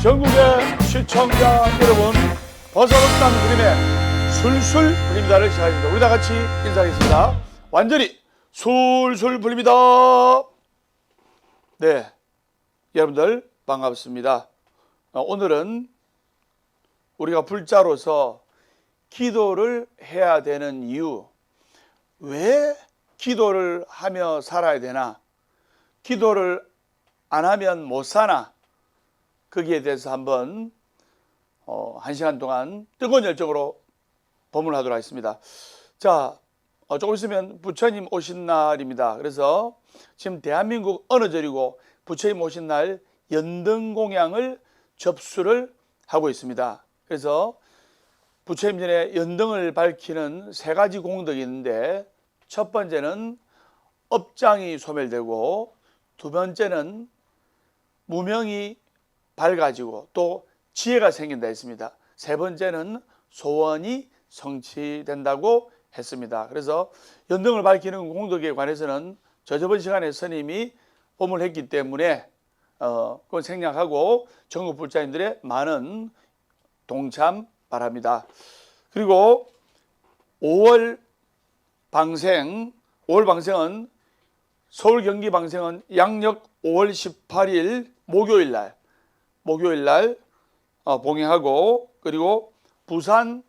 전국의 시청자 여러분, 버섯없는 그림의 술술 불립니다를 시작하겠습니다. 우리 다 같이 인사하겠습니다. 완전히 술술 불립니다. 네, 여러분들 반갑습니다. 오늘은 우리가 불자로서 기도를 해야 되는 이유, 왜 기도를 하며 살아야 되나, 기도를 안 하면 못 사나, 거기에 대해서 한번 한 시간 동안 뜨거운 열정으로 법문하도록 하겠습니다. 자, 조금 있으면 부처님 오신 날입니다. 그래서 지금 대한민국 어느 절이고 부처님 오신 날 연등공양을 접수를 하고 있습니다. 그래서 부처님 전에 연등을 밝히는 세 가지 공덕이 있는데, 첫 번째는 업장이 소멸되고, 두 번째는 무명이 밝아지고 또 지혜가 생긴다 했습니다. 세 번째는 소원이 성취된다고 했습니다. 그래서 연등을 밝히는 공덕에 관해서는 저번 시간에 스님이 법문을 했기 때문에 그건 생략하고 전국 불자님들의 많은 동참 바랍니다. 그리고 5월 방생, 5월 방생은 서울 경기 방생은 양력 5월 18일 목요일 날 봉행하고, 그리고 부산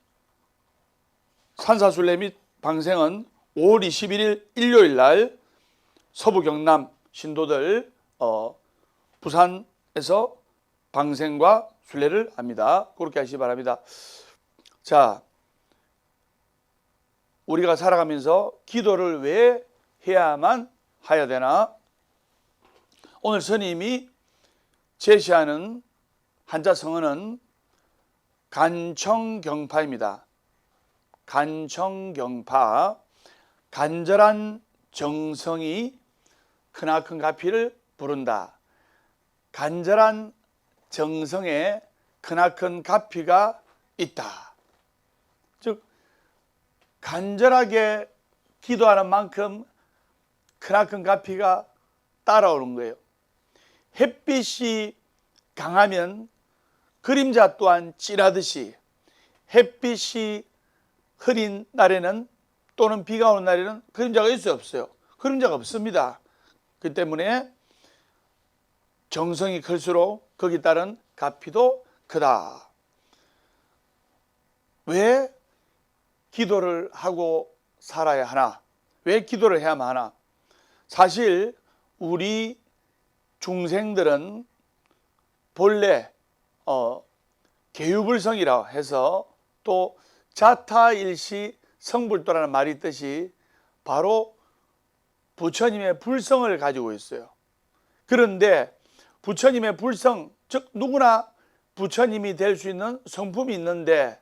산사순례 및 방생은 5월 21일 일요일 날 서부 경남 신도들 부산에서 방생과 순례를 합니다. 그렇게 하시기 바랍니다. 자, 우리가 살아가면서 기도를 왜 해야만 해야 되나? 오늘 스님이 제시하는 한자 성어는 간청경파입니다. 간청경파, 간절한 정성이 크나큰 가피를 부른다. 간절한 정성에 크나큰 가피가 있다. 즉, 간절하게 기도하는 만큼 크나큰 가피가 따라오는 거예요. 햇빛이 강하면 그림자 또한 진하듯이, 햇빛이 흐린 날에는 또는 비가 오는 날에는 그림자가 있을 수 없어요. 그림자가 없습니다. 그 때문에 정성이 클수록 거기에 따른 가피도 크다. 왜 기도를 하고 살아야 하나? 왜 기도를 해야만 하나? 사실 우리 중생들은 본래 계유불성이라 해서, 또 자타일시 성불도라는 말이 있듯이 바로 부처님의 불성을 가지고 있어요. 그런데 부처님의 불성, 즉 누구나 부처님이 될 수 있는 성품이 있는데,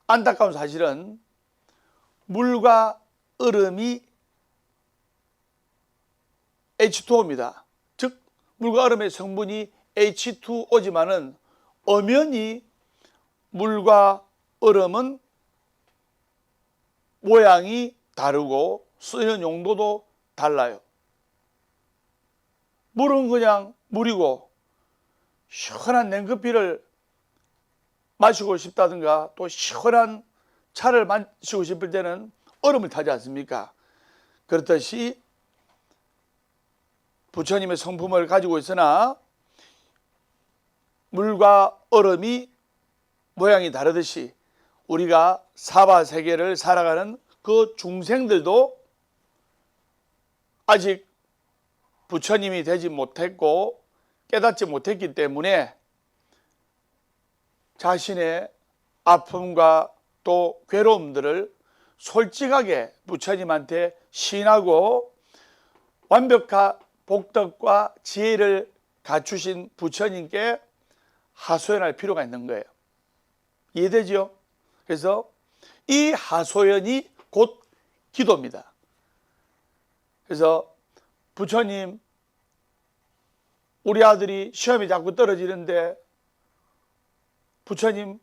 안타까운 사실은 물과 얼음이 H2O입니다. 즉 물과 얼음의 성분이 H2O지만은 엄연히 물과 얼음은 모양이 다르고 쓰는 용도도 달라요. 물은 그냥 물이고, 시원한 냉커피를 마시고 싶다든가 또 시원한 차를 마시고 싶을 때는 얼음을 타지 않습니까? 그렇듯이 부처님의 성품을 가지고 있으나 물과 얼음이 모양이 다르듯이 우리가 사바세계를 살아가는 그 중생들도 아직 부처님이 되지 못했고 깨닫지 못했기 때문에 자신의 아픔과 또 괴로움들을 솔직하게 부처님한테 시인하고, 완벽한 복덕과 지혜를 갖추신 부처님께 하소연할 필요가 있는 거예요. 이해되죠? 그래서 이 하소연이 곧 기도입니다. 그래서 부처님, 우리 아들이 시험이 자꾸 떨어지는데 부처님,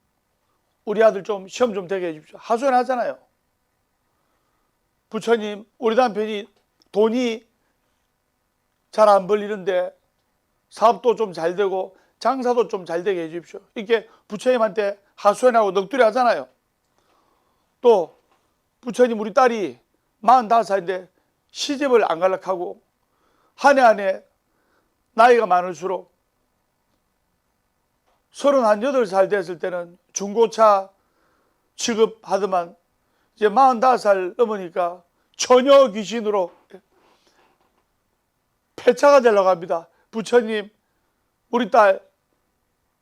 우리 아들 좀 시험 좀 되게 해주십시오. 하소연하잖아요. 부처님, 우리 남편이 돈이 잘 안 벌리는데 사업도 좀 잘 되고 장사도 좀 잘 되게 해주십시오. 이렇게 부처님한테 하소연하고 넋두리 하잖아요. 또 부처님 우리 딸이 45살인데 시집을 안 갈락하고 한 해 한 해 나이가 많을수록 38살 됐을 때는 중고차 취급하더만 이제 45살 넘으니까 처녀 귀신으로 폐차가 되려고 합니다. 부처님 우리 딸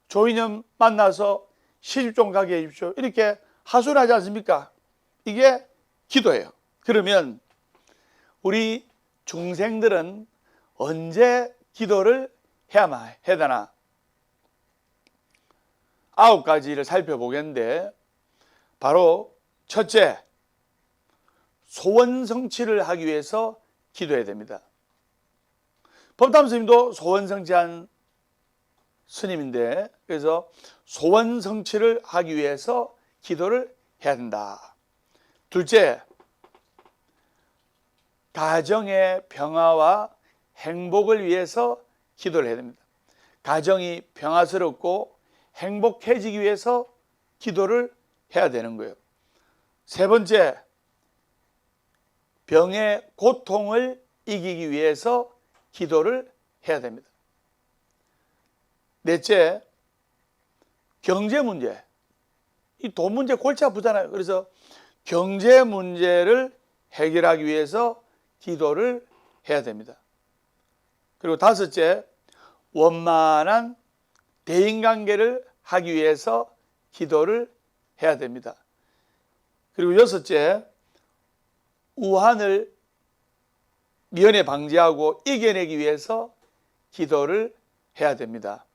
조인영 만나서 시집 좀 가게 해주십시오. 이렇게 하소연하지 않습니까? 이게 기도예요. 그러면 우리 중생들은 언제 기도를 해야 되나? 9가지를 살펴보겠는데, 바로 첫째, 소원 성취를 하기 위해서 기도해야 됩니다. 법담 스님도 소원 성취한 스님인데, 그래서 소원 성취를 하기 위해서 기도를 해야 된다. 둘째, 가정의 평화와 행복을 위해서 기도를 해야 됩니다. 가정이 평화스럽고 행복해지기 위해서 기도를 해야 되는 거예요. 세 번째, 병의 고통을 이기기 위해서 기도를 해야 됩니다. 넷째, 경제 문제. 이 돈 문제 골치 아프잖아요. 그래서 경제 문제를 해결하기 위해서 기도를 해야 됩니다. 그리고 다섯째, 원만한 대인관계를 하기 위해서 기도를 해야 됩니다. 그리고 여섯째, 우환을 미연에 방지하고 이겨내기 위해서 기도를 해야 됩니다.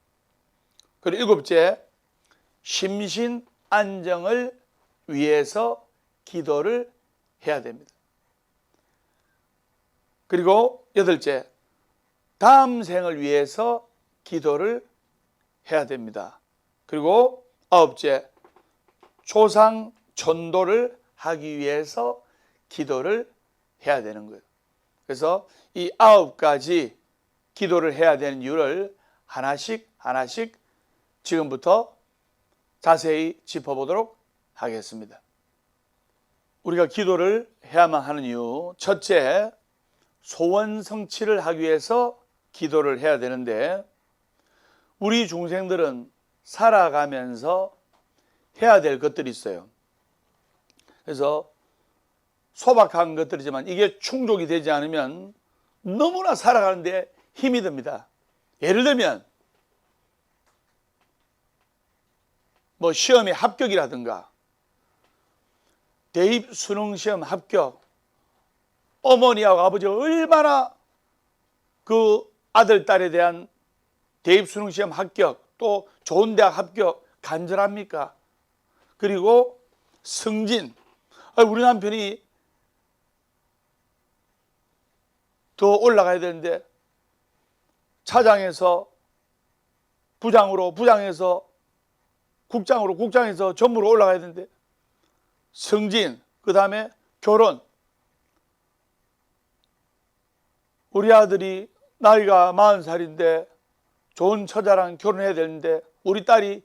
그리고 일곱째, 심신 안정을 위해서 기도를 해야 됩니다. 그리고 여덟째, 다음 생을 위해서 기도를 해야 됩니다. 그리고 아홉째, 조상 전도를 하기 위해서 기도를 해야 되는 거예요. 그래서 이 9가지 기도를 해야 되는 이유를 하나씩 지금부터 자세히 짚어보도록 하겠습니다. 우리가 기도를 해야만 하는 이유, 첫째, 소원 성취를 하기 위해서 기도를 해야 되는데, 우리 중생들은 살아가면서 해야 될 것들이 있어요. 그래서 소박한 것들이지만 이게 충족이 되지 않으면 너무나 살아가는데 힘이 듭니다. 예를 들면 뭐 시험에 합격이라든가 대입 수능 시험 합격, 어머니하고 아버지가 얼마나 그 아들, 딸에 대한 대입 수능 시험 합격, 또 좋은 대학 합격 간절합니까? 그리고 승진, 우리 남편이 더 올라가야 되는데 차장에서 부장으로, 부장에서 국장으로, 국장에서 전무로 올라가야 되는데 승진, 그 다음에 결혼. 우리 아들이 나이가 40살인데 좋은 처자랑 결혼해야 되는데, 우리 딸이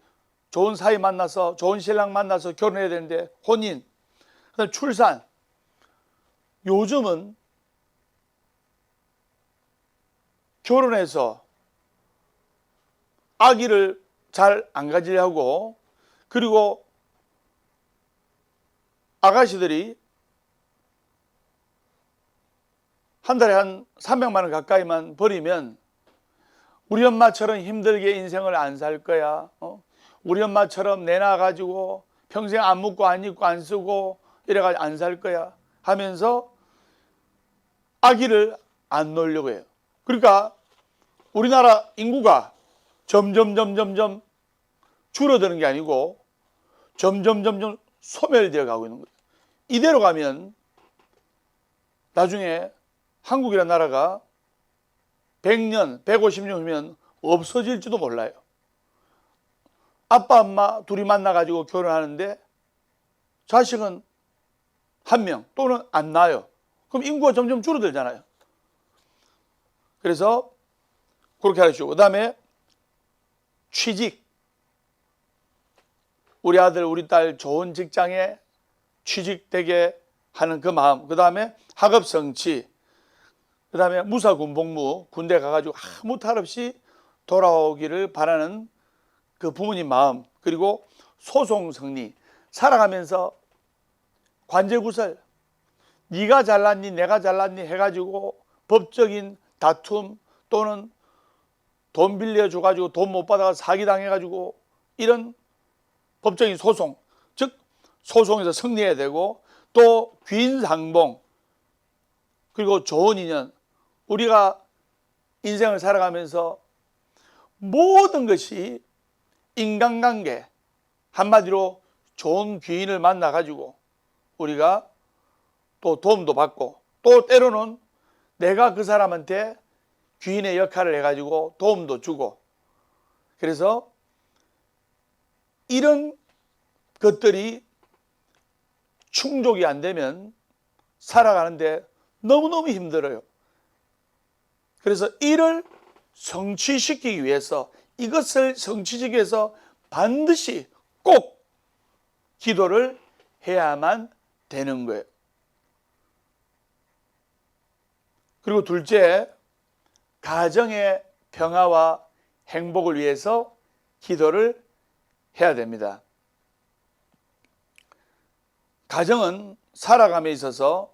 좋은 사이 만나서, 좋은 신랑 만나서 결혼해야 되는데 혼인, 그다음 출산. 요즘은 결혼해서 아기를 잘 안 가지려고, 그리고 아가씨들이 한 달에 한 300만 원 가까이만 벌이면 우리 엄마처럼 힘들게 인생을 안 살 거야. 우리 엄마처럼 내놔가지고 평생 안 먹고 안 입고 안 쓰고 이래가지고 안 살 거야 하면서 아기를 안 놓으려고 해요. 그러니까 우리나라 인구가 점점 줄어드는 게 아니고 점점 소멸되어 가고 있는 거예요. 이대로 가면 나중에 한국이라는 나라가 100년, 150년 후면 없어질지도 몰라요. 아빠, 엄마 둘이 만나가지고 결혼하는데 자식은 한 명 또는 안 낳아요. 그럼 인구가 점점 줄어들잖아요. 그래서 그렇게 하시고, 그 다음에 취직, 우리 아들 우리 딸 좋은 직장에 취직되게 하는 그 마음, 그 다음에 학업 성취, 그 다음에 무사군복무, 군대 가가지고 아무 탈 없이 돌아오기를 바라는 그 부모님 마음, 그리고 소송 승리, 살아가면서 관제구설, 네가 잘났니 내가 잘났니 해가지고 법적인 다툼 또는 돈 빌려줘가지고 돈 못 받아가 사기당해가지고 이런 법적인 소송, 즉 소송에서 승리해야 되고, 또 귀인상봉, 그리고 좋은 인연, 우리가 인생을 살아가면서 모든 것이 인간관계, 한마디로 좋은 귀인을 만나가지고 우리가 또 도움도 받고, 또 때로는 내가 그 사람한테 귀인의 역할을 해가지고 도움도 주고, 그래서 이런 것들이 충족이 안 되면 살아가는데 너무너무 힘들어요. 그래서 이를 성취시키기 위해서, 이것을 성취시키기 위해서 반드시 꼭 기도를 해야만 되는 거예요. 그리고 둘째, 가정의 평화와 행복을 위해서 기도를 해야 됩니다. 가정은 살아감에 있어서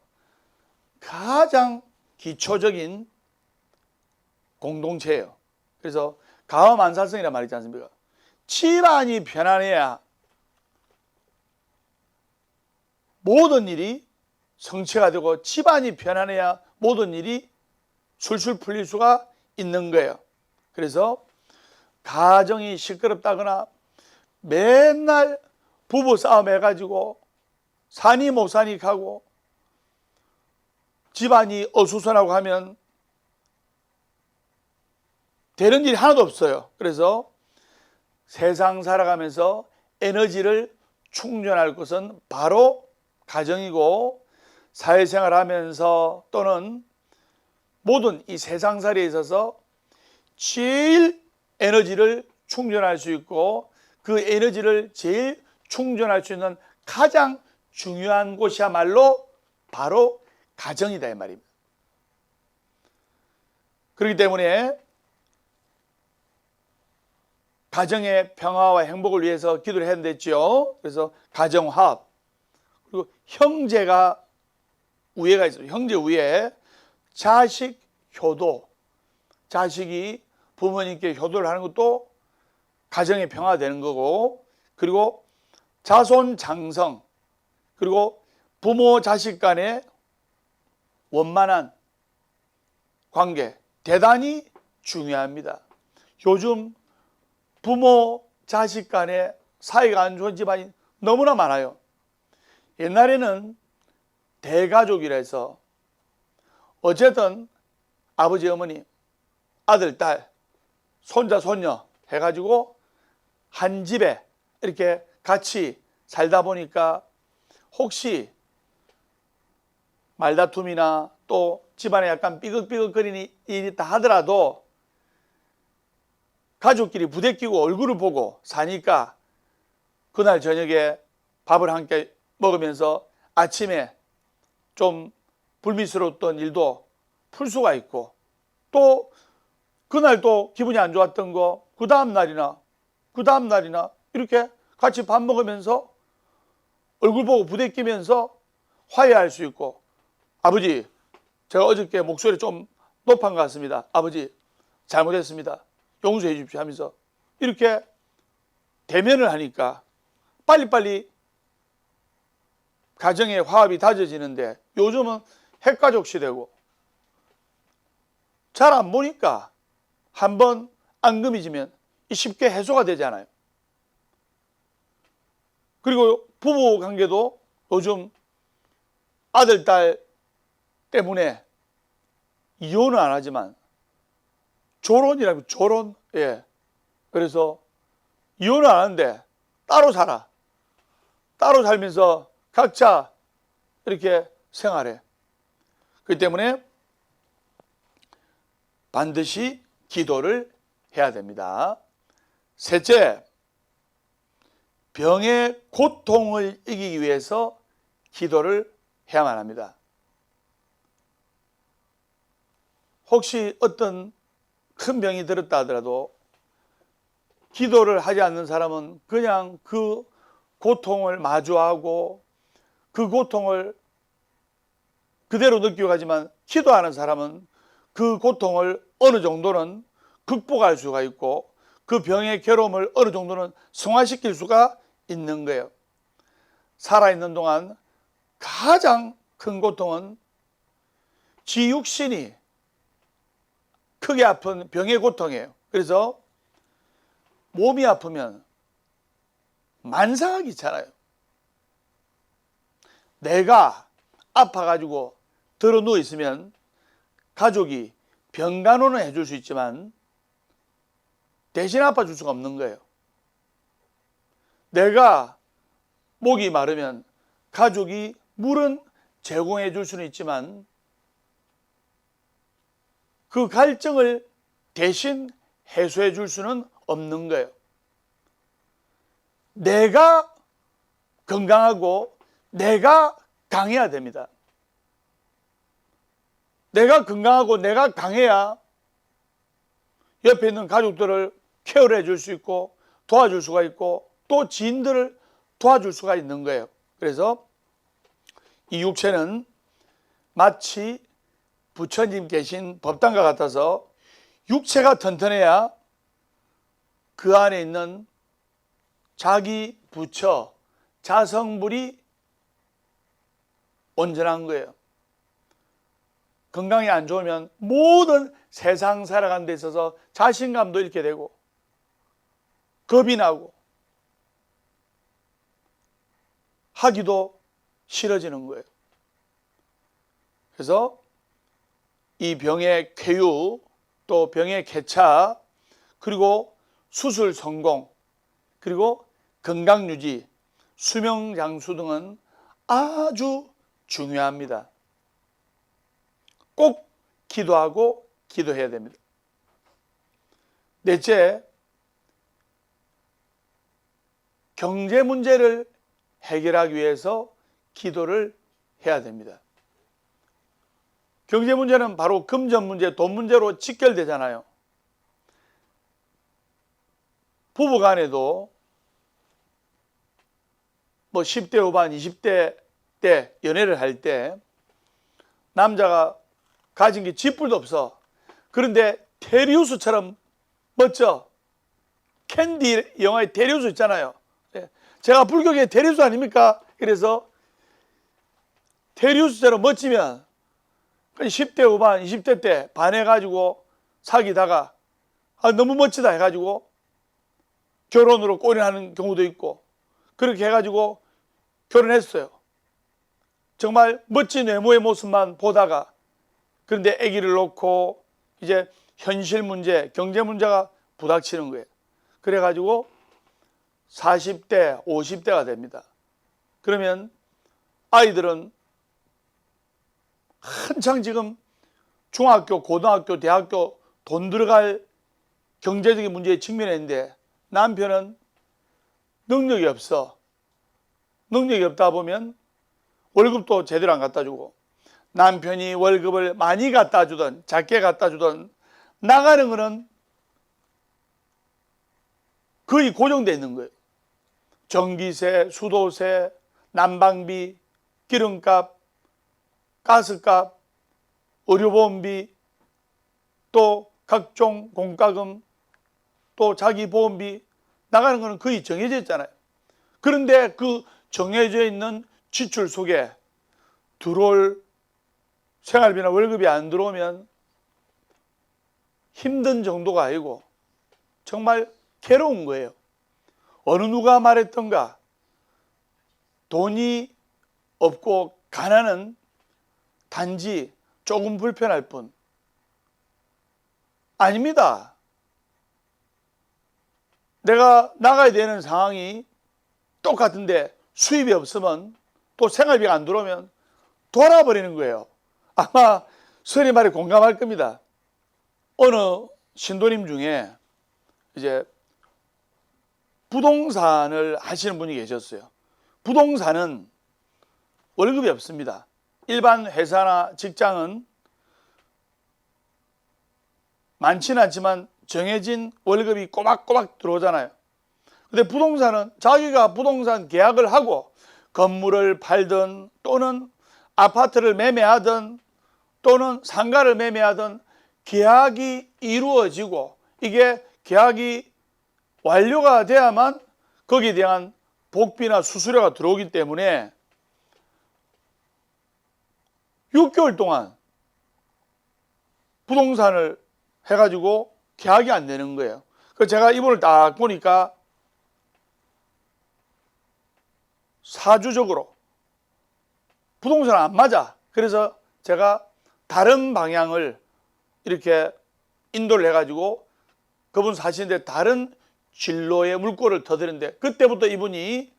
가장 기초적인 공동체예요. 그래서 가와만사성이라는 말이 있지 않습니까? 집안이 편안해야 모든 일이 성취가 되고, 집안이 편안해야 모든 일이 술술 풀릴 수가 있는 거예요. 그래서 가정이 시끄럽다거나 맨날 부부 싸움 해가지고 사니 못 사니 하고 집안이 어수선하고 하면 되는 일이 하나도 없어요. 그래서 세상 살아가면서 에너지를 충전할 것은 바로 가정이고, 사회생활 하면서 또는 모든 이 세상살이에 있어서 제일 에너지를 충전할 수 있고, 그 에너지를 제일 충전할 수 있는 가장 중요한 곳이야말로 바로 가정이다 이 말입니다. 그렇기 때문에 가정의 평화와 행복을 위해서 기도를 해야 됐죠. 그래서 가정화합, 그리고 형제가 우애가 있어요. 형제 우애, 자식 효도, 자식이 부모님께 효도를 하는 것도 가정의 평화가 되는 거고, 그리고 자손 장성, 그리고 부모 자식 간의 원만한 관계 대단히 중요합니다. 요즘 부모 자식 간의 사이가 안 좋은 집안이 너무나 많아요. 옛날에는 대가족이라 해서 어쨌든 아버지 어머니 아들 딸 손자 손녀 해가지고 한 집에 이렇게 같이 살다 보니까 혹시 말다툼이나 또 집안에 약간 삐걱삐걱거리는 일이 있다 하더라도 가족끼리 부대끼고 얼굴을 보고 사니까 그날 저녁에 밥을 함께 먹으면서 아침에 좀 불미스러웠던 일도 풀 수가 있고, 또 그날 또 기분이 안 좋았던 거 그 다음 날이나 이렇게 같이 밥 먹으면서 얼굴 보고 부대끼면서 화해할 수 있고, 아버지 제가 어저께 목소리 좀 높은 것 같습니다. 아버지 잘못했습니다. 용서해 주십시오 하면서 이렇게 대면을 하니까 빨리빨리 가정의 화합이 다져지는데, 요즘은 핵가족 시대고 잘 안 보니까 한번 앙금해지면 쉽게 해소가 되잖아요. 그리고 부부 관계도 요즘 아들 딸 때문에 이혼은 안 하지만 조론이라고, 조론, 예. 그래서 이혼을 안 하는데 따로 살아. 따로 살면서 각자 이렇게 생활해. 그렇기 때문에 반드시 기도를 해야 됩니다. 셋째, 병의 고통을 이기기 위해서 기도를 해야만 합니다. 혹시 어떤 큰 병이 들었다 하더라도 기도를 하지 않는 사람은 그냥 그 고통을 마주하고 그 고통을 그대로 느끼고 가지만, 기도하는 사람은 그 고통을 어느 정도는 극복할 수가 있고 그 병의 괴로움을 어느 정도는 승화시킬 수가 있는 거예요. 살아있는 동안 가장 큰 고통은 지 육신이 크게 아픈 병의 고통이에요. 그래서 몸이 아프면 만사가 귀찮아요. 내가 아파가지고 들어 누워 있으면 가족이 병간호는 해줄 수 있지만 대신 아파줄 수가 없는 거예요. 내가 목이 마르면 가족이 물은 제공해 줄 수는 있지만 그 갈증을 대신 해소해 줄 수는 없는 거예요. 내가 건강하고 내가 강해야 됩니다. 내가 건강하고 내가 강해야 옆에 있는 가족들을 케어를 해줄 수 있고 도와줄 수가 있고 또 지인들을 도와줄 수가 있는 거예요. 그래서 이 육체는 마치 부처님 계신 법당과 같아서 육체가 튼튼해야 그 안에 있는 자기 부처, 자성불이 온전한 거예요. 건강이 안 좋으면 모든 세상 살아가는 데 있어서 자신감도 잃게 되고 겁이 나고 하기도 싫어지는 거예요. 그래서 이 병의 쾌유, 또 병의 개차, 그리고 수술 성공, 그리고 건강 유지, 수명 장수 등은 아주 중요합니다. 꼭 기도하고 기도해야 됩니다. 넷째, 경제 문제를 해결하기 위해서 기도를 해야 됩니다. 경제 문제는 바로 금전 문제, 돈 문제로 직결되잖아요. 부부 간에도 뭐 10대 후반, 20대 때 연애를 할 때 남자가 가진 게 쥐뿔도 없어. 그런데 테리우스처럼 멋져. 캔디 영화에 테리우스 있잖아요. 제가 불교계 테리우스 아닙니까? 그래서 테리우스처럼 멋지면 10대 후반, 20대 때 반해가지고 사귀다가 너무 멋지다 해가지고 결혼으로 꼬리하는 경우도 있고 그렇게 해가지고 결혼했어요. 정말 멋진 외모의 모습만 보다가 그런데 아기를 놓고 이제 현실 문제, 경제 문제가 부닥치는 거예요. 그래가지고 40대, 50대가 됩니다. 그러면 아이들은 한창 지금 중학교, 고등학교, 대학교 돈 들어갈 경제적인 문제에 직면했는데 남편은 능력이 없어. 능력이 없다 보면 월급도 제대로 안 갖다 주고 남편이 월급을 많이 갖다 주든 작게 갖다 주든 나가는 거는 거의 고정되어 있는 거예요. 전기세, 수도세, 난방비, 기름값, 가스값, 의료보험비, 또 각종 공과금, 또 자기 보험비 나가는 거는 거의 정해져 있잖아요. 그런데 그 정해져 있는 지출 속에 들어올 생활비나 월급이 안 들어오면 힘든 정도가 아니고 정말 괴로운 거예요. 어느 누가 말했던가 돈이 없고 가난은 단지 조금 불편할 뿐. 아닙니다. 내가 나가야 되는 상황이 똑같은데 수입이 없으면 또 생활비가 안 들어오면 돌아버리는 거예요. 아마 선생님 말에 공감할 겁니다. 어느 신도님 중에 이제 부동산을 하시는 분이 계셨어요. 부동산은 월급이 없습니다. 일반 회사나 직장은 많지는 않지만 정해진 월급이 꼬박꼬박 들어오잖아요. 근데 부동산은 자기가 부동산 계약을 하고 건물을 팔든 또는 아파트를 매매하든 또는 상가를 매매하든 계약이 이루어지고 이게 계약이 완료가 돼야만 거기에 대한 복비나 수수료가 들어오기 때문에 6개월 동안 부동산을 해가지고 계약이 안 되는 거예요. 그래서 제가 이분을 딱 보니까 사주적으로 부동산 안 맞아. 그래서 제가 다른 방향을 이렇게 인도를 해가지고 그분 사시는데 다른 진로의 물꼬를 터뜨리는데 그때부터 이분이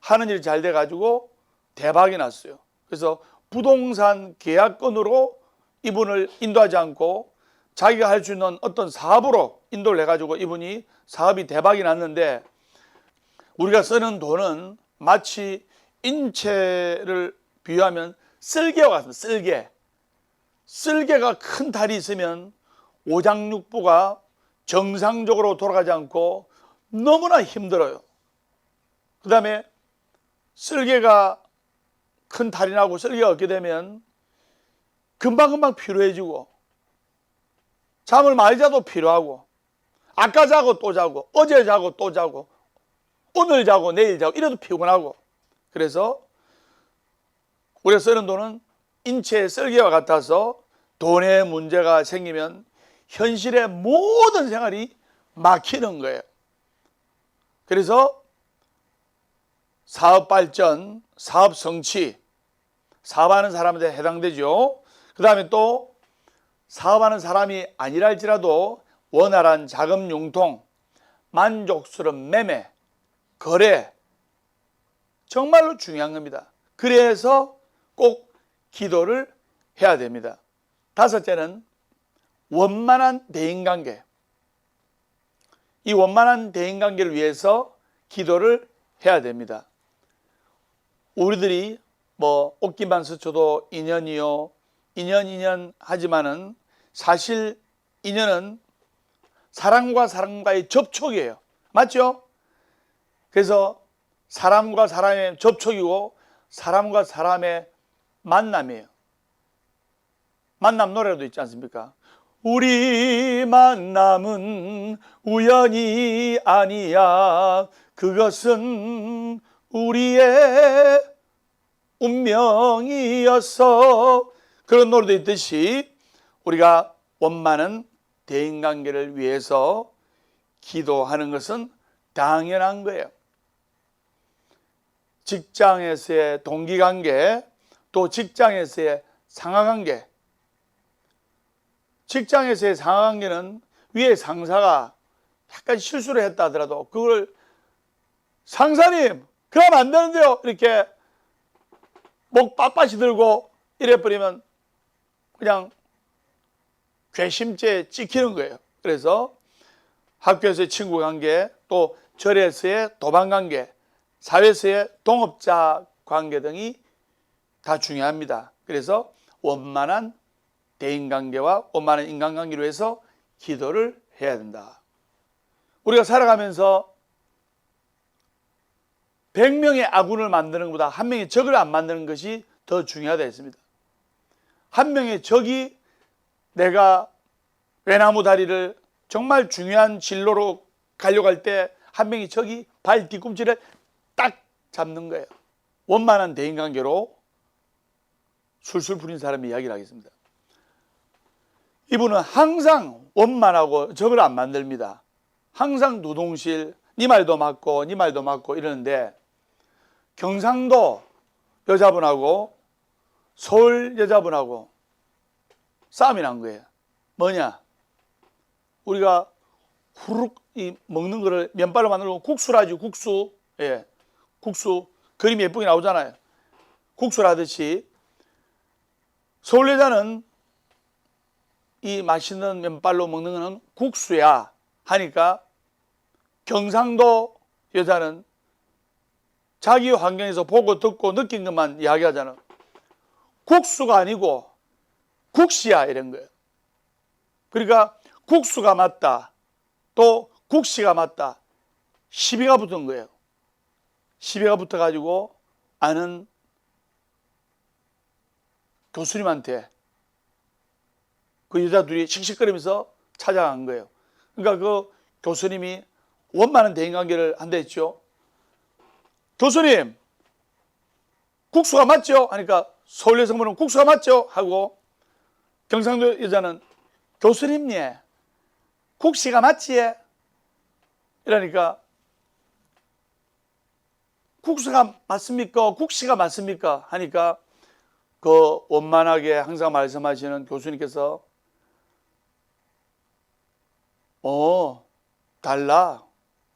하는 일이 잘 돼가지고 대박이 났어요. 그래서 부동산 계약건으로 이분을 인도하지 않고 자기가 할 수 있는 어떤 사업으로 인도를 해가지고 이분이 사업이 대박이 났는데, 우리가 쓰는 돈은 마치 인체를 비유하면 쓸개와 같습니다. 쓸개. 쓸개가 큰 달이 있으면 오장육부가 정상적으로 돌아가지 않고 너무나 힘들어요. 그 다음에 쓸개가 큰 달이 나고 쓸개가 없게 되면 금방금방 피로해지고 잠을 많이 자도 피로하고 아까 자고 또 자고 어제 자고 또 자고 오늘 자고 내일 자고 이래도 피곤하고, 그래서 우리가 쓰는 돈은 인체의 쓸개와 같아서 돈에 문제가 생기면 현실의 모든 생활이 막히는 거예요. 그래서 사업 발전, 사업 성취, 사업하는 사람한테 해당되죠. 그 다음에 또 사업하는 사람이 아니라 할지라도 원활한 자금 융통, 만족스러운 매매, 거래, 정말로 중요한 겁니다. 그래서 꼭 기도를 해야 됩니다. 다섯째는 원만한 대인관계. 이 원만한 대인관계를 위해서 기도를 해야 됩니다. 우리들이 뭐 옷깃만 스쳐도 인연이요, 인연 하지만은 사실 인연은 사람과 사람과의 접촉이에요. 맞죠? 그래서 사람과 사람의 접촉이고 사람과 사람의 만남이에요. 만남 노래도 있지 않습니까? 우리 만남은 우연이 아니야. 그것은 우리의 운명이었어. 그런 노래도 있듯이 우리가 원만한 대인관계를 위해서 기도하는 것은 당연한 거예요. 직장에서의 동기관계, 또 직장에서의 상하관계. 직장에서의 상하관계는 위에 상사가 약간 실수를 했다 하더라도 그걸 상사님 그러면 안 되는데요 이렇게 목 빳빳이 들고 이래버리면 그냥 괘씸죄에 찍히는 거예요. 그래서 학교에서의 친구관계, 또 절에서의 도반관계, 사회에서의 동업자 관계 등이 다 중요합니다. 그래서 원만한 대인관계와 원만한 인간관계로 해서 기도를 해야 된다. 우리가 살아가면서 100명의 아군을 만드는 것보다 한 명의 적을 안 만드는 것이 더 중요하다 했습니다. 한 명의 적이 내가 외나무 다리를 정말 중요한 진로로 가려고 할 때 한 명의 적이 발 뒤꿈치를 딱 잡는 거예요. 원만한 대인관계로 술술 부린 사람이 이야기를 하겠습니다. 이분은 항상 원만하고 적을 안 만듭니다. 항상 누동실, 네 말도 맞고 네 말도 맞고 이러는데, 경상도 여자분하고 서울 여자분하고 싸움이 난 거예요. 뭐냐? 우리가 후룩 먹는 거를 면발로 만들고 국수를 하죠. 국수. 예. 국수. 그림이 예쁘게 나오잖아요. 국수를 하듯이 서울 여자는 이 맛있는 면발로 먹는 거는 국수야 하니까 경상도 여자는 자기 환경에서 보고 듣고 느낀 것만 이야기하잖아. 국수가 아니고 국시야 이런 거예요. 그러니까 국수가 맞다, 또 국시가 맞다, 시비가 붙은 거예요. 시비가 붙어가지고 아는 교수님한테 그 여자들이 씩씩거리면서 찾아간 거예요. 그러니까 그 교수님이 원만한 대인관계를 한다 했죠. 교수님, 국수가 맞죠? 하니까 서울 여성분은 국수가 맞죠? 하고 경상도 여자는 교수님, 예, 국시가 맞지? 이러니까 국수가 맞습니까? 국시가 맞습니까? 하니까 그 원만하게 항상 말씀하시는 교수님께서 달라.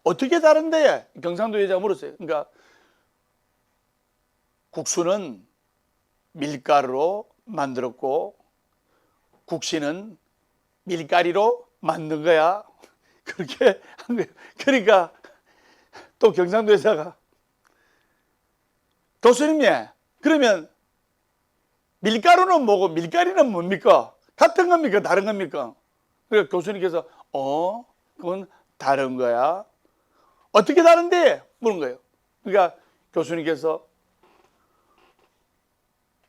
어떻게 다른데? 경상도 여자가 물었어요. 그러니까 국수는 밀가루로 만들었고 국시는 밀가리로 만든 거야. 그렇게 한 거예요. 그러니까 또 경상도 여자가 교수님, 예, 그러면 밀가루는 뭐고 밀가리는 뭡니까? 같은 겁니까? 다른 겁니까? 그러니까 교수님께서 그건 다른 거야. 어떻게 다른데? 물은 거예요. 그러니까 교수님께서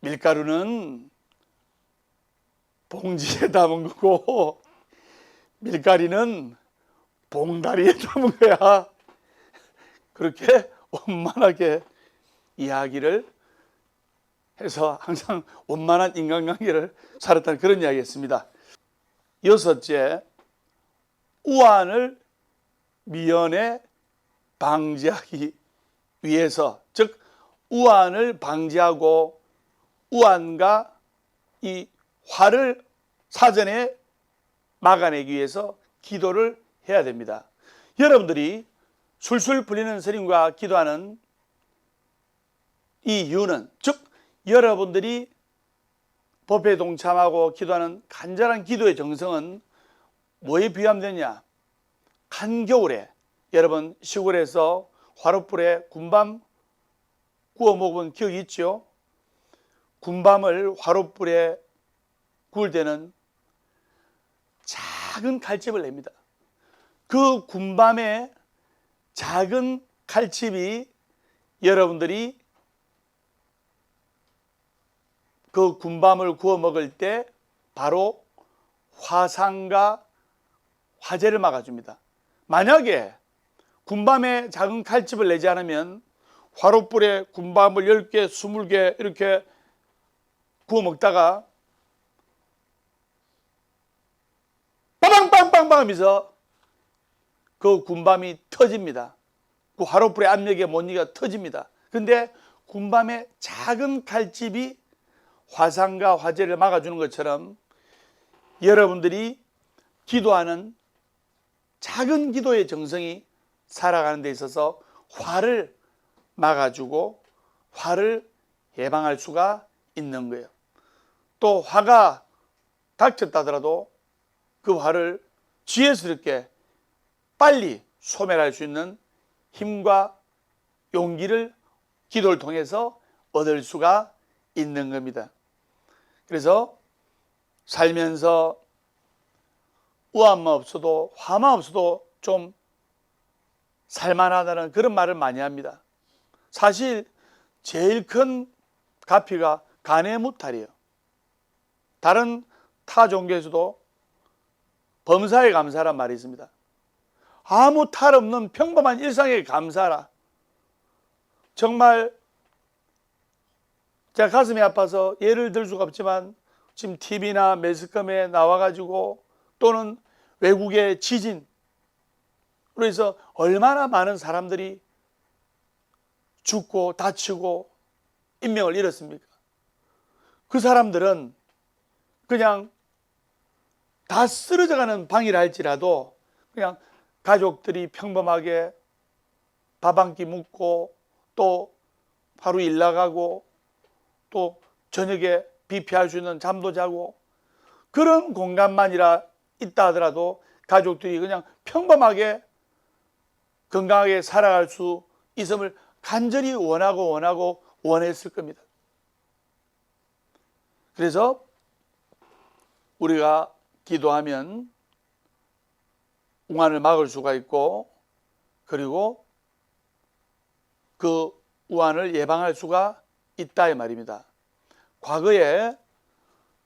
밀가루는 봉지에 담은 거고 밀가리는 봉다리에 담은 거야. 그렇게 원만하게 이야기를 해서 항상 원만한 인간관계를 살았다는 그런 이야기였습니다. 여섯째, 우환을 미연에 방지하기 위해서, 즉 우환을 방지하고 우환과 이 화를 사전에 막아내기 위해서 기도를 해야 됩니다. 여러분들이 술술 풀리는 스님과 기도하는 이 이유는, 즉 여러분들이 법회에 동참하고 기도하는 간절한 기도의 정성은 뭐에 비유하느냐? 한겨울에 여러분 시골에서 화롯불에 군밤 구워 먹은 기억이 있죠? 군밤을 화롯불에 구울 때는 작은 칼집을 냅니다. 그 군밤의 작은 칼집이 여러분들이 그 군밤을 구워 먹을 때 바로 화상과 화재를 막아줍니다. 만약에 군밤에 작은 칼집을 내지 않으면 화롯불에 군밤을 10개, 20개 이렇게 구워 먹다가 빠방빵빵빵 하면서 그 군밤이 터집니다. 그 화롯불의 압력에 못 이겨 터집니다. 근데 군밤의 작은 칼집이 화상과 화재를 막아주는 것처럼 여러분들이 기도하는 작은 기도의 정성이 살아가는 데 있어서 화를 막아주고 화를 예방할 수가 있는 거예요. 또 화가 닥쳤다더라도 그 화를 지혜스럽게 빨리 소멸할 수 있는 힘과 용기를 기도를 통해서 얻을 수가 있는 겁니다. 그래서 살면서 우환만 없어도 화만 없어도 좀 살만하다는 그런 말을 많이 합니다. 사실 제일 큰 가피가 간의 무탈이에요. 다른 타 종교에서도 범사에 감사란 말이 있습니다. 아무 탈 없는 평범한 일상에 감사라. 정말 제가 가슴이 아파서 예를 들 수가 없지만 지금 TV나 매스컴에 나와가지고 또는 외국의 지진으로 해서 얼마나 많은 사람들이 죽고 다치고 인명을 잃었습니까? 그 사람들은 그냥 다 쓰러져가는 방이라 할지라도 그냥 가족들이 평범하게 밥 한 끼 먹고 또 하루 일 나가고 또 저녁에 비 피할 수 있는 잠도 자고 그런 공간만이라 있다 하더라도 가족들이 그냥 평범하게 건강하게 살아갈 수 있음을 간절히 원하고 원했을 겁니다. 그래서 우리가 기도하면 우환을 막을 수가 있고, 그리고 그 우환을 예방할 수가 있다 이 말입니다. 과거에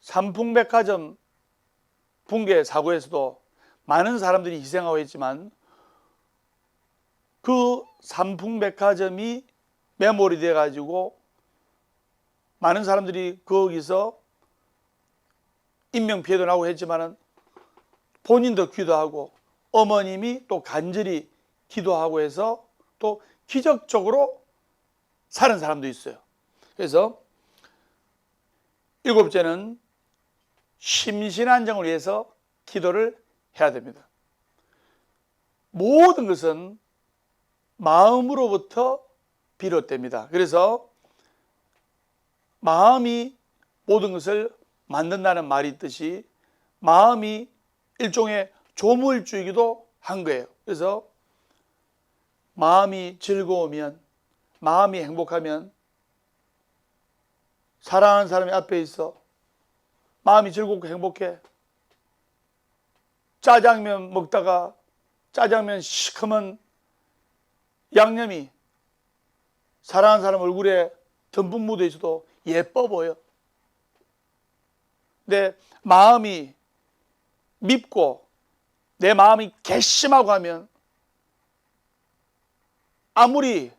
삼풍백화점 붕괴 사고에서도 많은 사람들이 희생하고 있지만 그 삼풍백화점이 매몰이 돼 가지고 많은 사람들이 거기서 인명피해도 나고 했지만 본인도 기도하고 어머님이 또 간절히 기도하고 해서 또 기적적으로 사는 사람도 있어요. 그래서 일곱째는 심신안정을 위해서 기도를 해야 됩니다. 모든 것은 마음으로부터 비롯됩니다. 그래서 마음이 모든 것을 만든다는 말이 있듯이 마음이 일종의 조물주이기도 한 거예요. 그래서 마음이 즐거우면, 마음이 행복하면, 사랑하는 사람이 앞에 있어 마음이 즐겁고 행복해. 짜장면 먹다가 짜장면 시커먼 양념이 사랑하는 사람 얼굴에 듬뿍 묻어 있어도 예뻐 보여. 내 마음이 밉고 내 마음이 괘씸하고 하면 아무리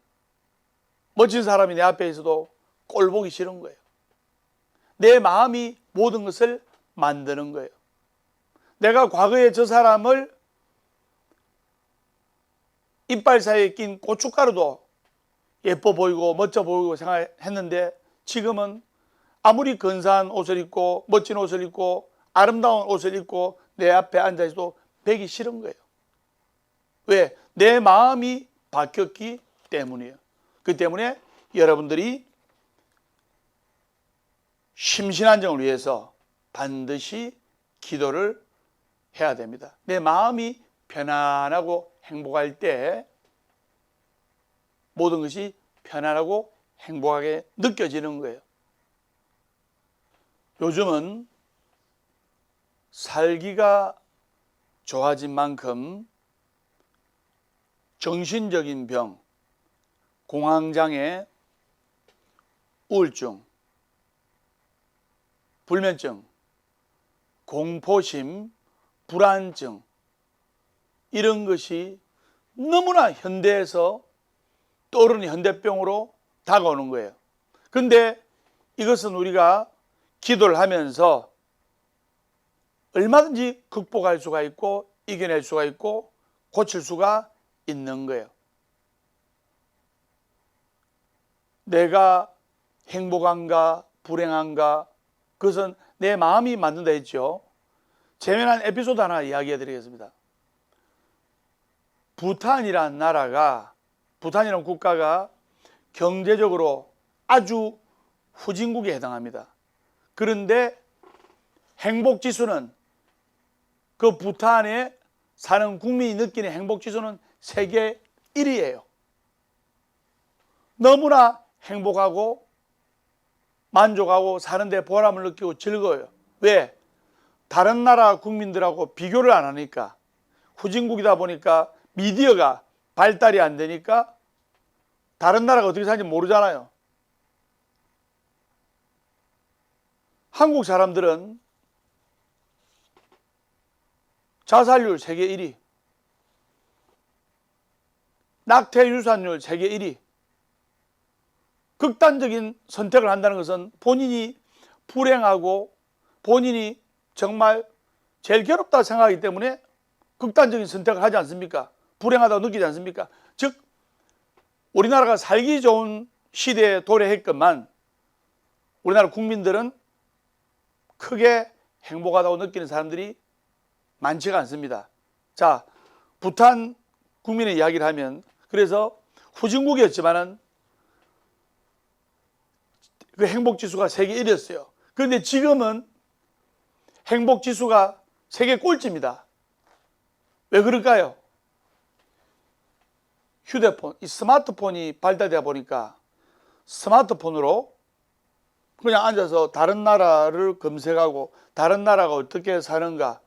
멋진 사람이 내 앞에 있어도 꼴 보기 싫은 거예요. 내 마음이 모든 것을 만드는 거예요. 내가 과거에 저 사람을 이빨 사이에 낀 고춧가루도 예뻐 보이고 멋져 보이고 생각했는데 지금은 아무리 근사한 옷을 입고 멋진 옷을 입고 아름다운 옷을 입고 내 앞에 앉아있어도 뵈기 싫은 거예요. 왜? 내 마음이 바뀌었기 때문이에요. 그 때문에 여러분들이 심신안정을 위해서 반드시 기도를 해야 됩니다. 내 마음이 편안하고 행복할 때 모든 것이 편안하고 행복하게 느껴지는 거예요. 요즘은 살기가 좋아진 만큼 정신적인 병, 공황장애, 우울증, 불면증, 공포심, 불안증 이런 것이 너무나 현대에서 떠오르는 현대병으로 다가오는 거예요. 그런데 이것은 우리가 기도를 하면서 얼마든지 극복할 수가 있고 이겨낼 수가 있고 고칠 수가 있는 거예요. 내가 행복한가 불행한가 그것은 내 마음이 만든다 했죠. 재미난 에피소드 하나 이야기해 드리겠습니다. 부탄이라는 나라가, 부탄이라는 국가가 경제적으로 아주 후진국에 해당합니다. 그런데 행복지수는 그 부탄에 사는 국민이 느끼는 행복지수는 세계 1위예요. 너무나 행복하고 만족하고 사는데 보람을 느끼고 즐거워요. 왜? 다른 나라 국민들하고 비교를 안 하니까. 후진국이다 보니까 미디어가 발달이 안 되니까 다른 나라가 어떻게 사는지 모르잖아요. 한국 사람들은 자살률 세계 1위, 낙태 유산율 세계 1위. 극단적인 선택을 한다는 것은 본인이 불행하고 본인이 정말 제일 괴롭다고 생각하기 때문에 극단적인 선택을 하지 않습니까? 불행하다고 느끼지 않습니까? 즉 우리나라가 살기 좋은 시대에 도래했건만 우리나라 국민들은 크게 행복하다고 느끼는 사람들이 많지가 않습니다. 자, 부탄 국민의 이야기를 하면 그래서 후진국이었지만은 그 행복지수가 세계 1위였어요. 그런데 지금은 행복지수가 세계 꼴찌입니다. 왜 그럴까요? 휴대폰, 이 스마트폰이 발달되다 보니까 스마트폰으로 그냥 앉아서 다른 나라를 검색하고 다른 나라가 어떻게 사는가.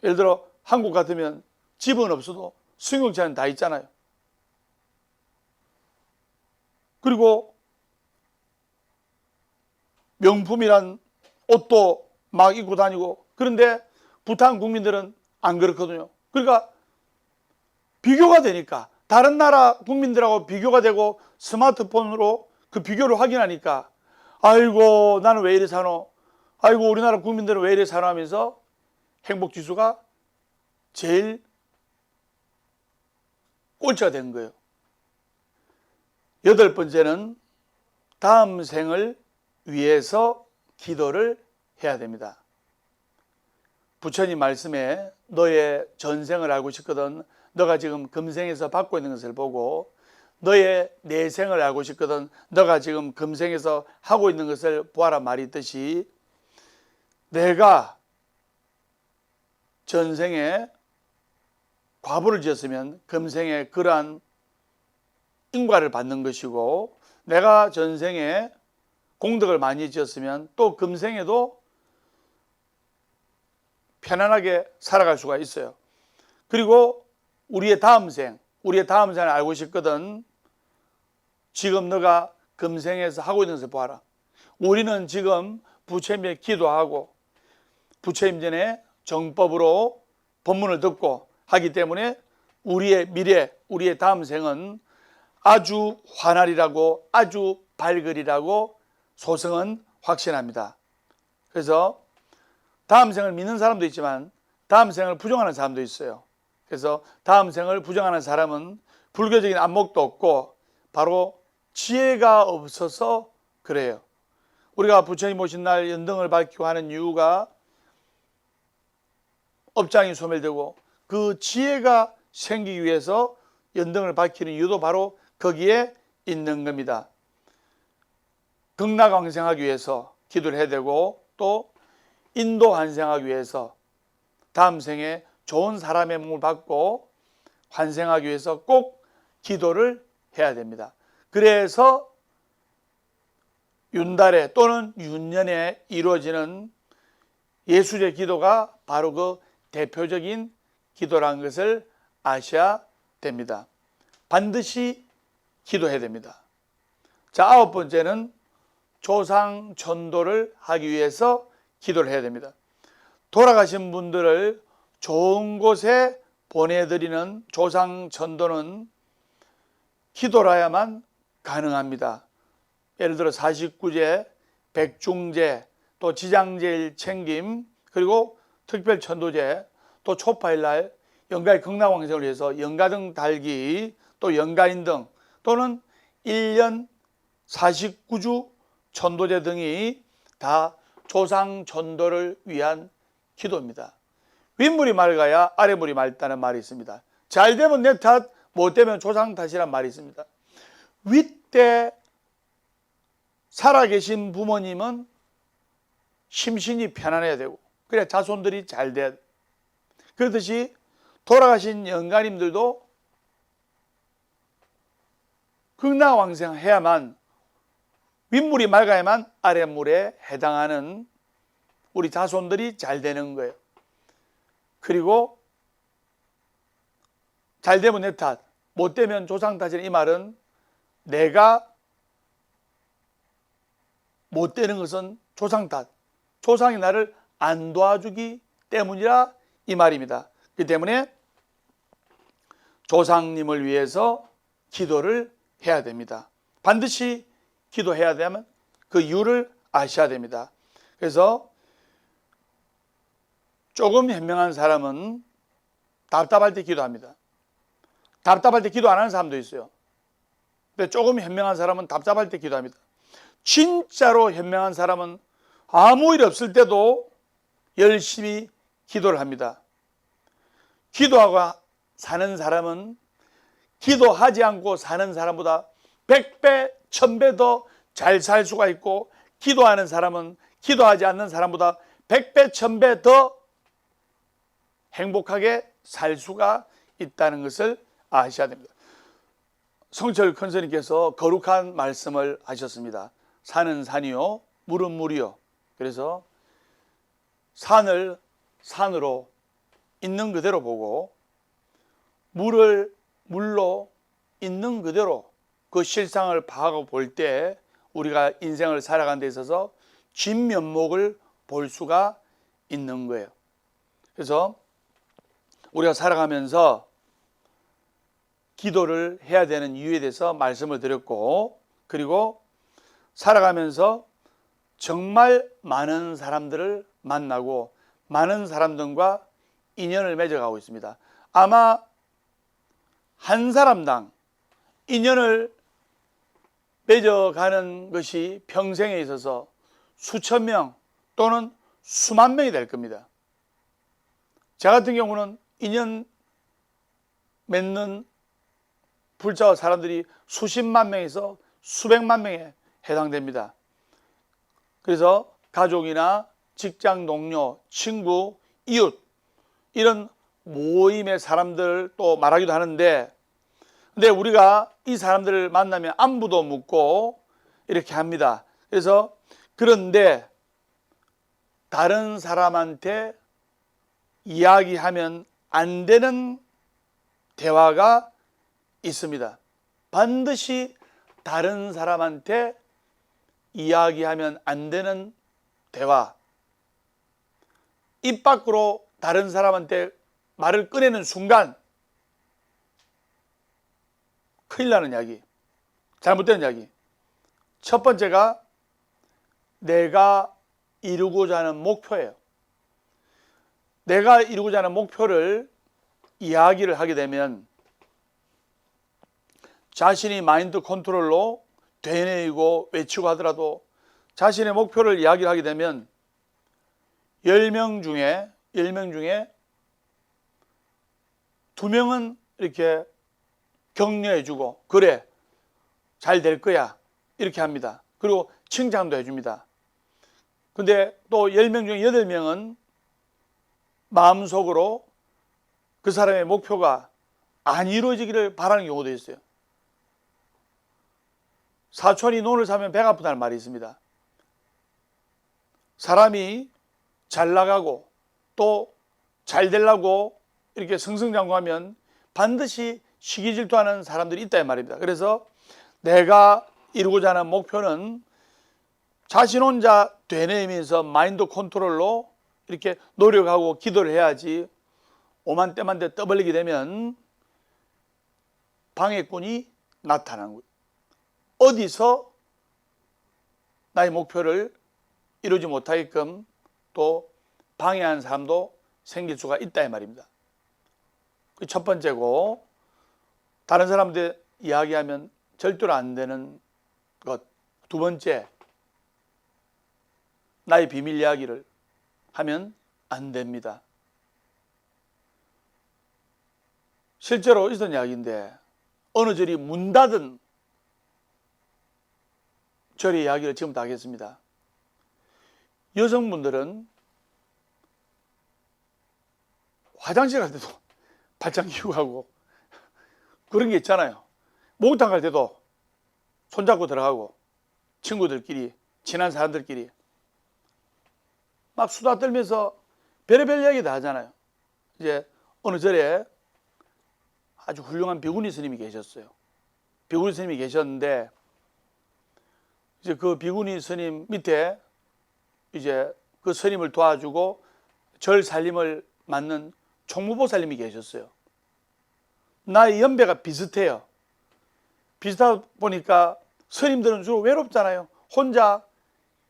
예를 들어 한국 같으면 집은 없어도 승용차는 다 있잖아요. 그리고 명품이란 옷도 막 입고 다니고, 그런데 부탄 국민들은 안 그렇거든요. 그러니까 비교가 되니까, 다른 나라 국민들하고 비교가 되고 스마트폰으로 그 비교를 확인하니까 아이고 나는 왜 이래 사노, 아이고 우리나라 국민들은 왜 이래 사노 하면서 행복지수가 제일 꼴찌가 된 거예요. 8번째는 다음 생을 위해서 기도를 해야 됩니다. 부처님 말씀에 너의 전생을 알고 싶거든, 너가 지금 금생에서 받고 있는 것을 보고 너의 내생을 알고 싶거든, 너가 지금 금생에서 하고 있는 것을 보아라 말이 있듯이, 내가 전생에 과부를 지었으면 금생에 그러한 인과를 받는 것이고, 내가 전생에 공덕을 많이 지었으면 또 금생에도 편안하게 살아갈 수가 있어요. 그리고 우리의 다음 생을 알고 싶거든, 지금 너가 금생에서 하고 있는 것을 보아라. 우리는 지금 부처님께 기도하고 부처님 전에 정법으로 법문을 듣고 하기 때문에 우리의 미래, 우리의 다음 생은 아주 환활이라고, 아주 밝으리라고 소승은 확신합니다. 그래서 다음 생을 믿는 사람도 있지만 다음 생을 부정하는 사람도 있어요. 그래서 다음 생을 부정하는 사람은 불교적인 안목도 없고 바로 지혜가 없어서 그래요. 우리가 부처님 오신 날 연등을 밝히고 하는 이유가 업장이 소멸되고 그 지혜가 생기기 위해서 연등을 밝히는 이유도 바로 거기에 있는 겁니다. 극락왕생하기 위해서 기도를 해야 되고, 또 인도 환생하기 위해서 다음 생에 좋은 사람의 몸을 받고 환생하기 위해서 꼭 기도를 해야 됩니다. 그래서 윤달에 또는 윤년에 이루어지는 예수제 기도가 바로 그 대표적인 기도라는 것을 아셔야 됩니다. 반드시 기도해야 됩니다. 자, 9번째는 조상 전도를 하기 위해서 기도를 해야 됩니다. 돌아가신 분들을 좋은 곳에 보내드리는 조상 전도는 기도라야만 가능합니다. 예를 들어 49제, 백중제, 또 지장제일 챙김, 그리고 특별천도제, 또 초파일날 영가의 극락왕생을 위해서 영가등 달기, 또 영가인등, 또는 1년 49주 천도제 등이 다 조상 전도를 위한 기도입니다. 윗물이 맑아야 아랫물이 맑다는 말이 있습니다. 잘 되면 내 탓, 못 되면 조상 탓이란 말이 있습니다. 윗대 살아계신 부모님은 심신이 편안해야 되고, 그래야 자손들이 잘 돼야 돼. 그렇듯이 돌아가신 영가님들도 극락왕생해야만, 윗물이 맑아야만 아랫물에 해당하는 우리 자손들이 잘 되는 거예요. 그리고 잘 되면 내 탓, 못 되면 조상 탓이라는 이 말은 내가 못 되는 것은 조상 탓, 조상이 나를 안 도와주기 때문이라 이 말입니다. 그렇기 때문에 조상님을 위해서 기도를 해야 됩니다. 반드시 기도해야 되면 그 이유를 아셔야 됩니다. 그래서 조금 현명한 사람은 답답할 때 기도합니다. 답답할 때 기도 안 하는 사람도 있어요. 근데 조금 현명한 사람은 답답할 때 기도합니다. 진짜로 현명한 사람은 아무 일 없을 때도 열심히 기도를 합니다. 기도하고 사는 사람은 기도하지 않고 사는 사람보다 100배, 1000배 더 잘 살 수가 있고, 기도하는 사람은 기도하지 않는 사람보다 100배, 1000배 더 행복하게 살 수가 있다는 것을 아셔야 됩니다. 성철 큰스님께서 거룩한 말씀을 하셨습니다. 산은 산이요, 물은 물이요. 그래서 산을 산으로 있는 그대로 보고 물을 물로 있는 그대로 그 실상을 파악하고 볼 때 우리가 인생을 살아가는 데 있어서 진면목을 볼 수가 있는 거예요. 그래서 우리가 살아가면서 기도를 해야 되는 이유에 대해서 말씀을 드렸고, 그리고 살아가면서 정말 많은 사람들을 만나고 많은 사람들과 인연을 맺어가고 있습니다. 아마 한 사람당 인연을 맺어가는 것이 평생에 있어서 수천 명 또는 수만 명이 될 겁니다. 저 같은 경우는 인연 맺는 불자와 사람들이 수십만 명에서 수백만 명에 해당됩니다. 그래서 가족이나 직장 동료, 친구, 이웃 이런 모임의 사람들 또 말하기도 하는데, 근데 우리가 이 사람들을 만나면 안부도 묻고 이렇게 합니다. 그래서 그런데 다른 사람한테 이야기하면 안 되는 대화가 있습니다. 반드시 다른 사람한테 이야기하면 안 되는 대화, 입 밖으로 다른 사람한테 말을 꺼내는 순간 큰일 나는 이야기, 잘못된 이야기. 첫 번째가 내가 이루고자 하는 목표예요. 내가 이루고자 하는 목표를 이야기를 하게 되면 자신이 마인드 컨트롤로 되뇌이고 외치고 하더라도 자신의 목표를 이야기를 하게 되면 10명 중에 2명은 이렇게 격려해주고 그래 잘 될 거야 이렇게 합니다. 그리고 칭찬도 해줍니다. 근데 또 10명 중에 8명은 마음속으로 그 사람의 목표가 안 이루어지기를 바라는 경우도 있어요. 사촌이 논을 사면 배가 아프다는 말이 있습니다. 사람이 잘 나가고 또 잘 되려고 이렇게 승승장구하면 반드시 시기질투하는 사람들이 있다 이 말입니다. 그래서 내가 이루고자 하는 목표는 자신 혼자 되뇌이면서 마인드 컨트롤로 이렇게 노력하고 기도를 해야지 오만때만때 떠벌리게 되면 방해꾼이 나타나는 거예요. 어디서 나의 목표를 이루지 못하게끔 또 방해하는 사람도 생길 수가 있다 이 말입니다. 그 첫 번째고, 다른 사람들 이야기하면 절대로 안 되는 것. 두 번째, 나의 비밀 이야기를 하면 안 됩니다. 실제로 있었던 이야기인데 어느 절이 문 닫은 절의 이야기를 지금부터 하겠습니다. 여성분들은 화장실 갈 때도 발장 끼고 하고 그런 게 있잖아요. 목욕탕 갈 때도 손잡고 들어가고 친구들끼리 친한 사람들끼리 막 수다 떨면서 별의별 이야기 다 하잖아요. 이제 어느 절에 아주 훌륭한 비구니 스님이 계셨어요. 비구니 스님이 계셨는데 이제 그 비구니 스님 밑에 이제 그 스님을 도와주고 절 살림을 맡는 총무보살님이 계셨어요. 나의 연배가 비슷해요. 비슷하다 보니까 스님들은 주로 외롭잖아요. 혼자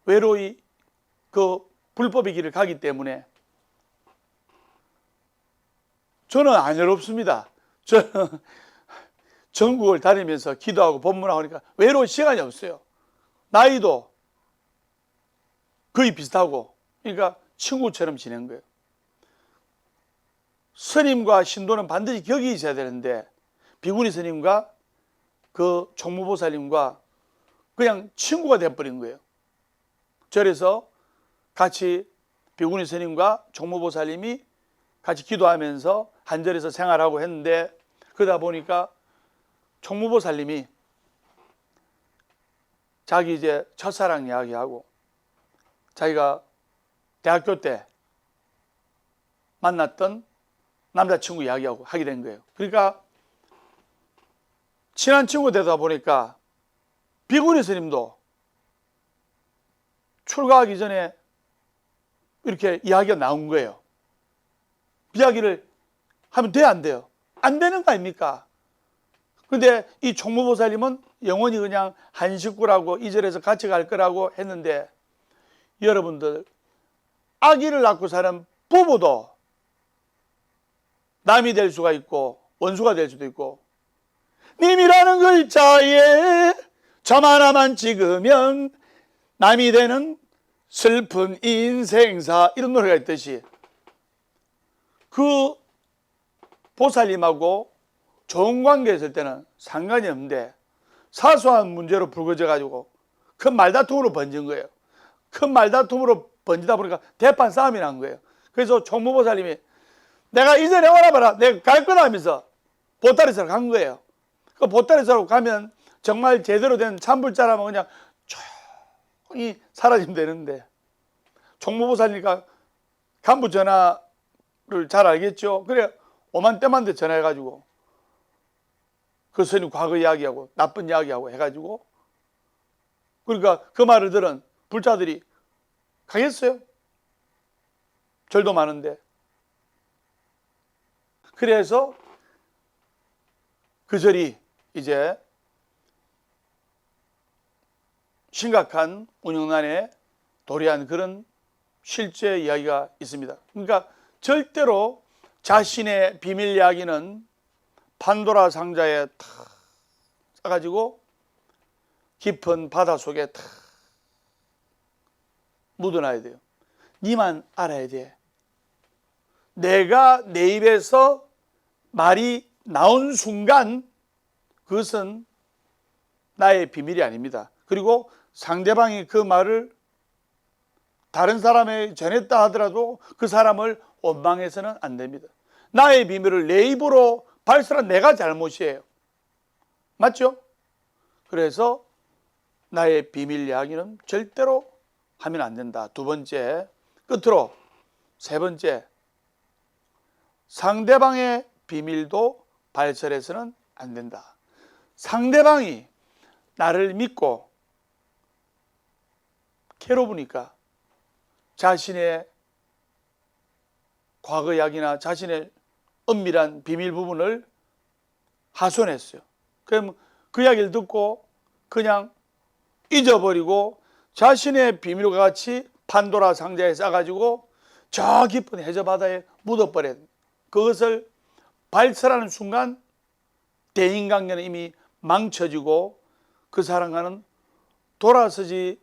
외로이 그 불법의 길을 가기 때문에. 저는 안 외롭습니다. 저는 전국을 다니면서 기도하고 법문하고 하니까 외로울 시간이 없어요. 나이도 거의 비슷하고, 그러니까 친구처럼 지낸 거예요. 스님과 신도는 반드시 격이 있어야 되는데 비구니 스님과 그 총무보살님과 그냥 친구가 돼버린 거예요. 절에서 같이 비구니 스님과 총무보살님이 같이 기도하면서 한 절에서 생활하고 했는데 그러다 보니까 총무보살님이 자기 이제 첫사랑 이야기하고 자기가 대학교 때 만났던 남자친구 이야기하고 하게 된 거예요. 그러니까 친한 친구 되다 보니까 비구니 스님도 출가하기 전에 이렇게 이야기가 나온 거예요. 이야기를 하면 돼요, 안 돼요? 안 되는 거 아닙니까? 근데 이 총무보살님은 영원히 그냥 한 식구라고 이 절에서 같이 갈 거라고 했는데, 여러분들, 아기를 낳고 사는 부부도 남이 될 수가 있고 원수가 될 수도 있고, 님이라는 글자에 점 하나만 찍으면 남이 되는 슬픈 인생사, 이런 노래가 있듯이 그 보살님하고 좋은 관계에 있을 때는 상관이 없는데 사소한 문제로 불거져 가지고 큰 말다툼으로 번진 거예요. 큰 말다툼으로 번지다 보니까 대판 싸움이 난 거예요. 그래서 총무보살님이 내가 이전에 오라봐라, 내가 갈 거다 하면서 보따리사로 간 거예요. 그 보따리사로 가면 정말 제대로 된 참불자라면 그냥 조용히 사라지면 되는데, 총무보살님과 간부 전화를 잘 알겠죠. 그래 오만때만데 전화해가지고 그 스님 과거 이야기하고 나쁜 이야기하고 해가지고, 그러니까 그 말을 들은 불자들이 가겠어요? 절도 많은데. 그래서 그 절이 이제 심각한 운영난에 도래한 그런 실제 이야기가 있습니다. 그러니까 절대로 자신의 비밀 이야기는 판도라 상자에 탁 싸가지고 깊은 바다 속에 탁 묻어놔야 돼요. 니만 알아야 돼. 내가 내 입에서 말이 나온 순간 그것은 나의 비밀이 아닙니다. 그리고 상대방이 그 말을 다른 사람에게 전했다 하더라도 그 사람을 원망해서는 안 됩니다. 나의 비밀을 내 입으로 발설한 내가 잘못이에요. 맞죠? 그래서 나의 비밀 이야기는 절대로 하면 안 된다. 두 번째, 끝으로 세 번째, 상대방의 비밀도 발설해서는 안 된다. 상대방이 나를 믿고 괴로우니까 자신의 과거 이야기나 자신의 은밀한 비밀 부분을 하소연했어요. 그럼 그 이야기를 듣고 그냥 잊어버리고 자신의 비밀과 같이 판도라 상자에 싸가지고 저 깊은 해저바다에 묻어버려요. 그것을 발설하는 순간 대인관계는 이미 망쳐지고 그 사람과는 돌아서지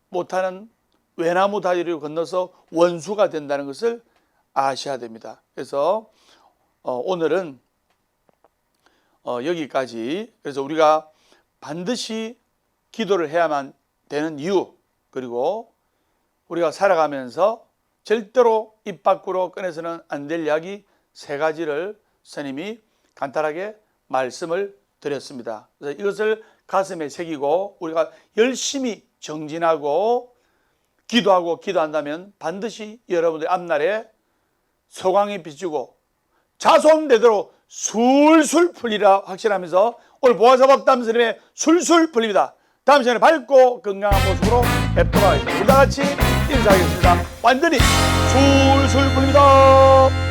못하는 외나무 다리를 건너서 원수가 된다는 것을 아셔야 됩니다. 그래서 오늘은 여기까지. 그래서 우리가 반드시 기도를 해야만 되는 이유, 그리고 우리가 살아가면서 절대로 입 밖으로 꺼내서는 안 될 이야기 세 가지를 스님이 간단하게 말씀을 드렸습니다. 그래서 이것을 가슴에 새기고 우리가 열심히 정진하고 기도한다면 반드시 여러분들의 앞날에 소광이 비추고 자손대대로 술술 풀리라 확신하면서 오늘 보아사법담 스님의 술술 풀립니다. 다음 시간에 밝고 건강한 모습으로 뵙도록 하겠습니다. 우리 다 같이 인사하겠습니다. 완전히 술술 풀립니다.